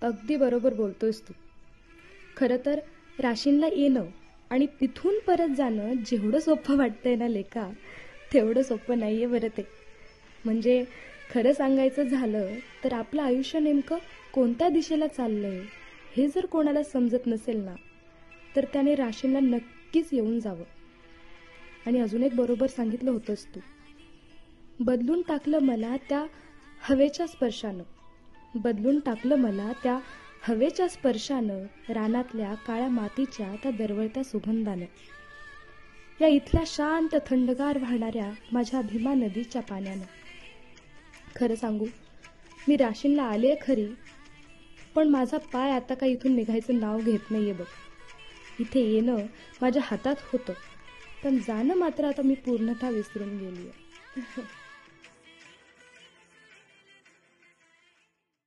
अगदी बरोबर बोलतोयस तू. खरं तर राशीनला येणं आणि तिथून परत जाणं जेवढं सोपं वाटतंय ना लेका, तेवढं सोपं नाहीये बरं ते. म्हणजे खरं सांगायचं झालं तर आपलं आयुष्य नेमकं कोणत्या दिशेला चाललंय हे जर कोणाला समजत नसेल ना, तर त्याने राशीनला नक्कीच येऊन जावं. आणि अजून एक बरोबर सांगितलं होतंस तू. बदलून टाकलं मला त्या हवेच्या स्पर्शानं, बदलून टाकलं मला त्या हवेच्या स्पर्शानं, रानातल्या काळ्या मातीच्या त्या दरवळत्या सुगंधानं, या इथल्या शांत थंडगार वाहणाऱ्या माझ्या भीमा नदीच्या पाण्यानं. खरं सांगू, मी राशीनला आले खरी, पण माझा पाय आता काही इथून निघायचं नाव घेत नाहीये बघ. इथे येणं माझ्या हातात होतं, पण जाणं मात्र आता मी पूर्णतः विसरून गेलीये.